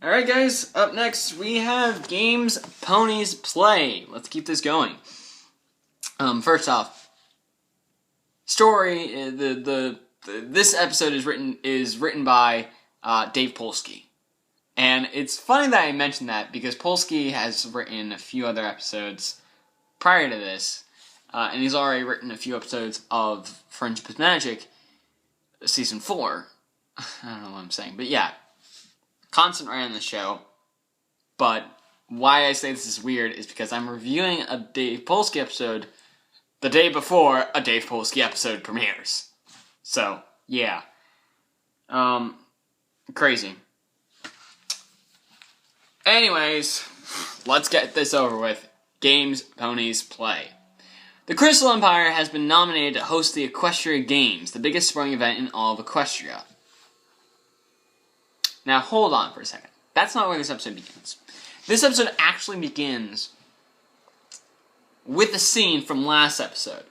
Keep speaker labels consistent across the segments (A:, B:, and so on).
A: Alright guys, up next we have games Ponies play. Let's keep this going. First off, story, this episode is written by Dave Polsky. And it's funny that I mentioned that because Polsky has written a few other episodes prior to this, and he's already written a few episodes of Friendship is Magic, Season 4. I don't know what I'm saying, but yeah. Constant writer on the show, but why I say this is weird is because I'm reviewing a Dave Polsky episode the day before a Dave Polsky episode premieres. So, yeah. Crazy. Anyways, let's get this over with. Games Ponies play. The Crystal Empire has been nominated to host the Equestria Games, the biggest sporting event in all of Equestria. Now, hold on for a second. That's not where this episode begins. This episode actually begins with a scene from last episode,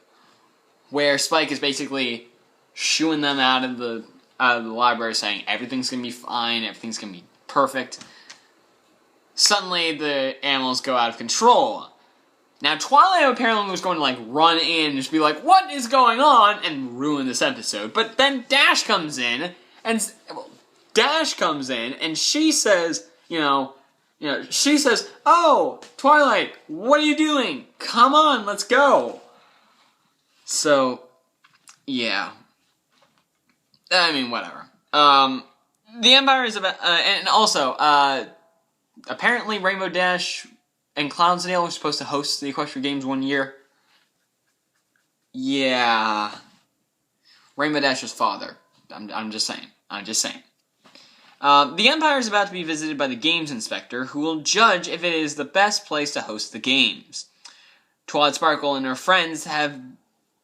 A: where Spike is basically shooing them out of the library, saying everything's gonna be fine, everything's gonna be perfect. Suddenly, the animals go out of control. Now, Twilight apparently was going to run in and just be like, "What is going on?" and ruin this episode. But then Dash comes in and. She says, she says, "Oh, Twilight, what are you doing? Come on, let's go." So, yeah. I mean, whatever. The Empire is about, and also, apparently Rainbow Dash and Cloudsdale were supposed to host the Equestria Games one year. Yeah. Rainbow Dash's father. I'm just saying. The Empire is about to be visited by the Games Inspector, who will judge if it is the best place to host the games. Twilight Sparkle and her friends have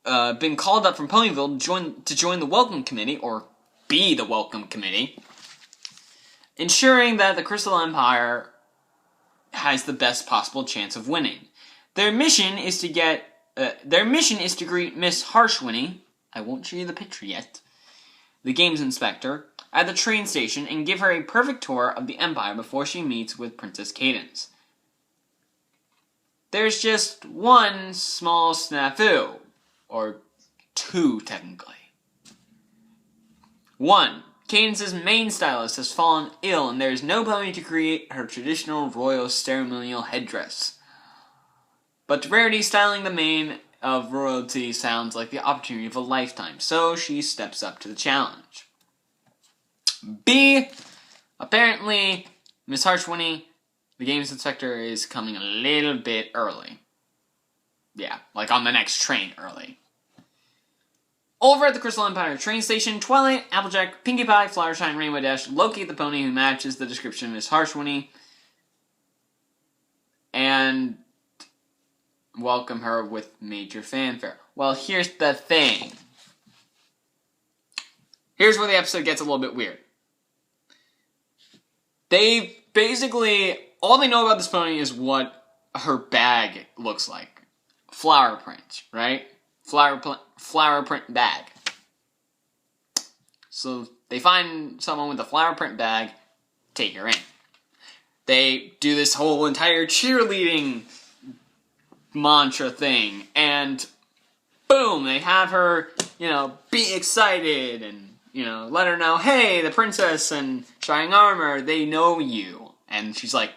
A: been called up from Ponyville to join the Welcome Committee, or be the Welcome Committee, ensuring that the Crystal Empire has the best possible chance of winning. Their mission is to greet Miss Harshwinny. I won't show you the picture yet. The Games Inspector, at the train station and give her a perfect tour of the Empire before she meets with Princess Cadance. There's just one small snafu, or two technically. 1. Cadance's main stylist has fallen ill and there is no pony to create her traditional royal ceremonial headdress. But Rarity styling the mane of royalty sounds like the opportunity of a lifetime, so she steps up to the challenge. B. Apparently, Miss Harshwinny, the Games Inspector, is coming a little bit early. Yeah, on the next train early. Over at the Crystal Empire train station, Twilight, Applejack, Pinkie Pie, Flowershy, and Rainbow Dash locate the pony who matches the description of Miss Harshwinny and welcome her with major fanfare. Well, here's the thing. Here's where the episode gets a little bit weird. They basically, all they know about this pony is what her bag looks like. Flower print, right? Flower print bag. So they find someone with a flower print bag, take her in. They do this whole entire cheerleading mantra thing, and boom, they have her, be excited and let her know, hey, the princess and Shining Armor, they know you. And she's like,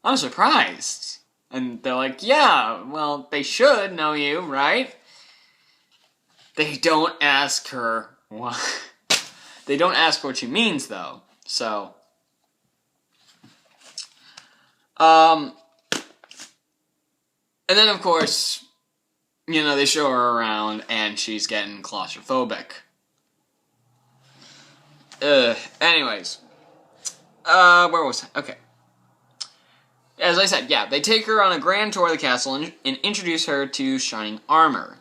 A: I'm surprised. And they're like, yeah, well, they should know you, right? They don't ask her what. They don't ask her what she means, though. So, and then, of course, they show her around, and she's getting claustrophobic. Anyways. Where was I? Okay. As I said, yeah, they take her on a grand tour of the castle and introduce her to Shining Armor.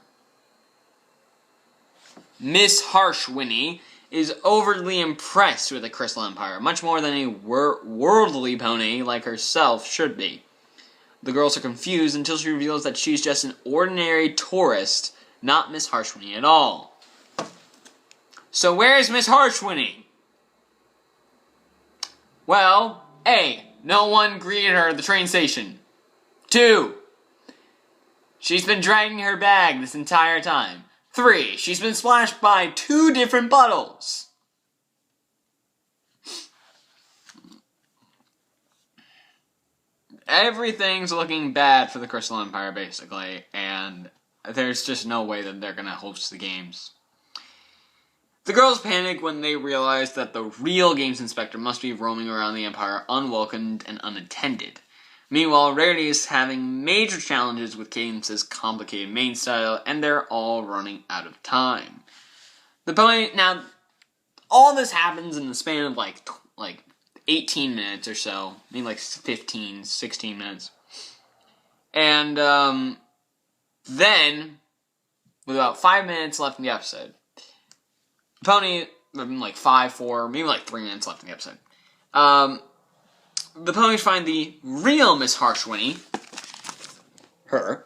A: Miss Harshwinny is overly impressed with the Crystal Empire, much more than a worldly pony like herself should be. The girls are confused until she reveals that she's just an ordinary tourist, not Miss Harshwinny at all. So where's Miss Harshwinny? Well, A, no one greeted her at the train station. 2, she's been dragging her bag this entire time. 3, she's been splashed by 2 different puddles. Everything's looking bad for the Crystal Empire, basically, and there's just no way that they're gonna host the games. The girls panic when they realize that the real games inspector must be roaming around the Empire unwelcomed and unattended. Meanwhile, Rarity is having major challenges with Cadence's complicated main style, and they're all running out of time. Now, all this happens in the span of like 18 minutes or so, maybe like 15, 16 minutes. And then, with about 5 minutes left in the episode, like 5, 4, maybe like 3 minutes left in the episode, the ponies find the real Miss Harshwinny, her,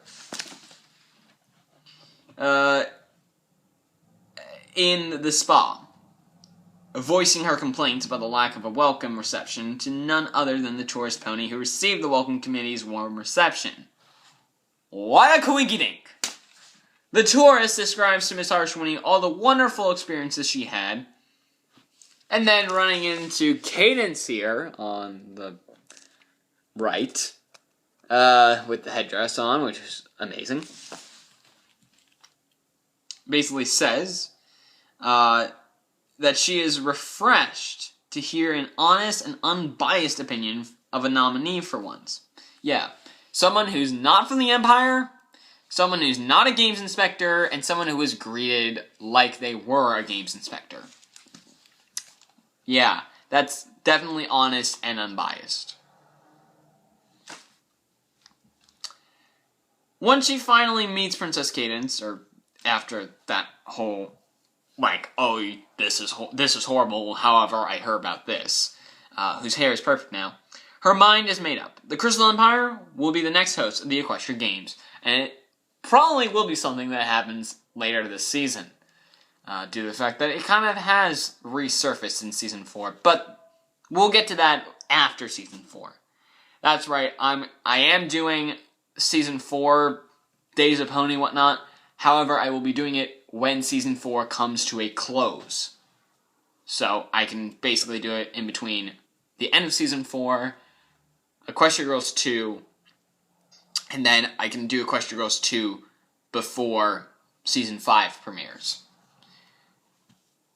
A: in the spa, voicing her complaints about the lack of a welcome reception to none other than the tourist pony who received the welcome committee's warm reception. What a coinkydink! The tourist describes to Miss Harshwinny all the wonderful experiences she had, and then running into Cadence here on the right, with the headdress on, which is amazing, basically says that she is refreshed to hear an honest and unbiased opinion of a nominee for once. Yeah, someone who's not from the Empire, someone who's not a games inspector, and someone who was greeted like they were a games inspector. Yeah, that's definitely honest and unbiased. Once she finally meets Princess Cadence, or after that whole, like, oh, this is horrible, however, I heard about this, whose hair is perfect now, her mind is made up. The Crystal Empire will be the next host of the Equestria Games, and it probably will be something that happens later this season, due to the fact that it kind of has resurfaced in Season 4, but we'll get to that after Season 4. That's right, I am doing Season 4, Days of Pony, whatnot. However, I will be doing it when Season 4 comes to a close. So, I can basically do it in between the end of Season 4, Equestria Girls 2, and then I can do Equestria Girls 2 before Season 5 premieres.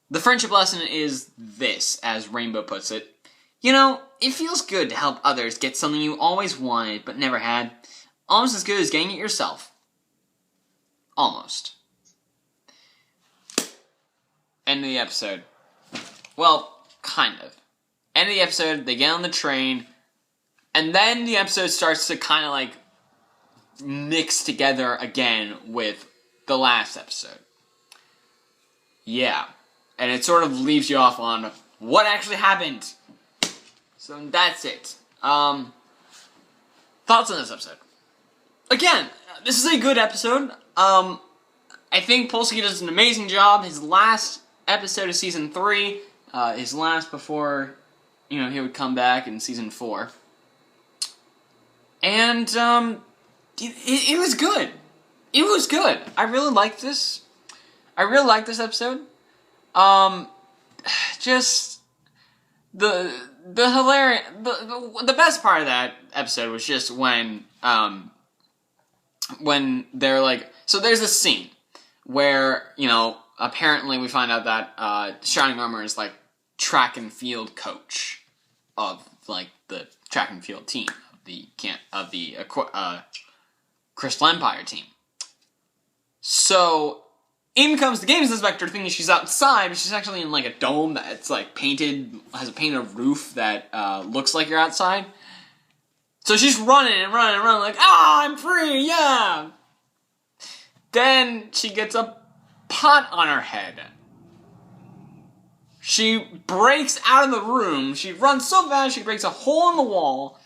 A: The friendship lesson is this, as Rainbow puts it. You know, it feels good to help others get something you always wanted but never had. Almost as good as getting it yourself. Almost. End of the episode. Well, kind of. End of the episode, they get on the train, and then the episode starts to kind of like mix together again with the last episode. Yeah. And it sort of leaves you off on what actually happened. So that's it. Thoughts on this episode? Again, this is a good episode. I think Polsky does an amazing job. His last episode of Season 3, his last before, he would come back in Season 4. And, it was good. It was good. I really liked this. I really liked this episode. Just the hilarious, the best part of that episode was just when they're like, so there's this scene where, apparently we find out that, Shining Armor is like track and field coach of like the track and field team of the Crystal Empire team. So, in comes the games inspector thinking she's outside, but she's actually in like a dome that's like painted, has a painted roof that looks like you're outside. So she's running and running and running like, I'm free, yeah! Then she gets a pot on her head. She breaks out of the room, she runs so fast she breaks a hole in the wall,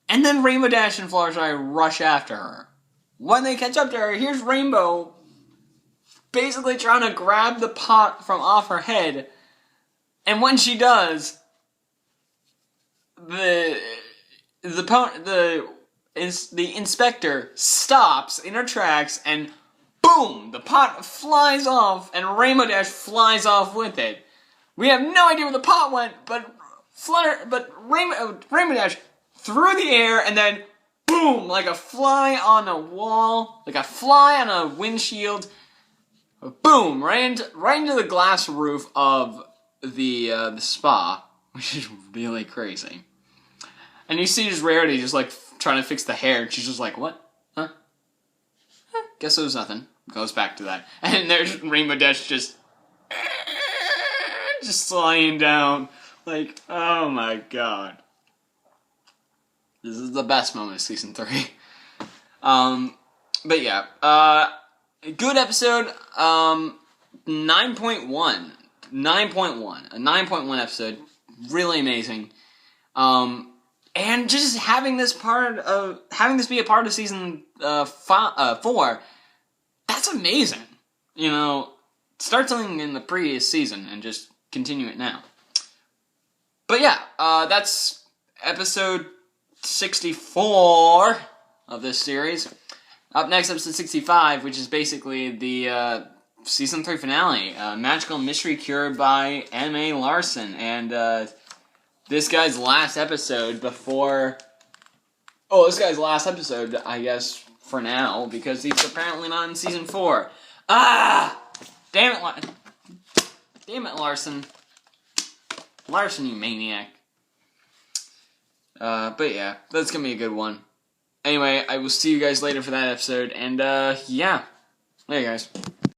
A: and then Rainbow Dash and Fluttershy rush after her. When they catch up to her, here's Rainbow basically trying to grab the pot from off her head, and when she does, the inspector stops in her tracks, and boom, the pot flies off, and Rainbow Dash flies off with it. We have no idea where the pot went, but Rainbow Dash threw the air, and then boom, like a fly on a wall, like a fly on a windshield. Boom, right into the glass roof of the spa, which is really crazy. And you see just Rarity just like trying to fix the hair, and she's just like, what? Huh? Guess it was nothing. Goes back to that. And there's Rainbow Dash just sliding down. Like, oh my god. This is the best moment of season 3. But yeah, good episode. 9.1. A 9.1 episode. Really amazing. And just having this be a part of season 4, that's amazing. You know, start something in the previous season and just continue it now. But yeah, that's episode 64 of this series. Up next, episode 65, which is basically the season 3 finale, Magical Mystery Cure by M.A. Larson, and this guy's last episode before... Oh, this guy's last episode, I guess, for now, because he's apparently not in season 4. Ah! Damn it, Larson. Larson, you maniac. But yeah, that's gonna be a good one. Anyway, I will see you guys later for that episode, and yeah. Later, guys.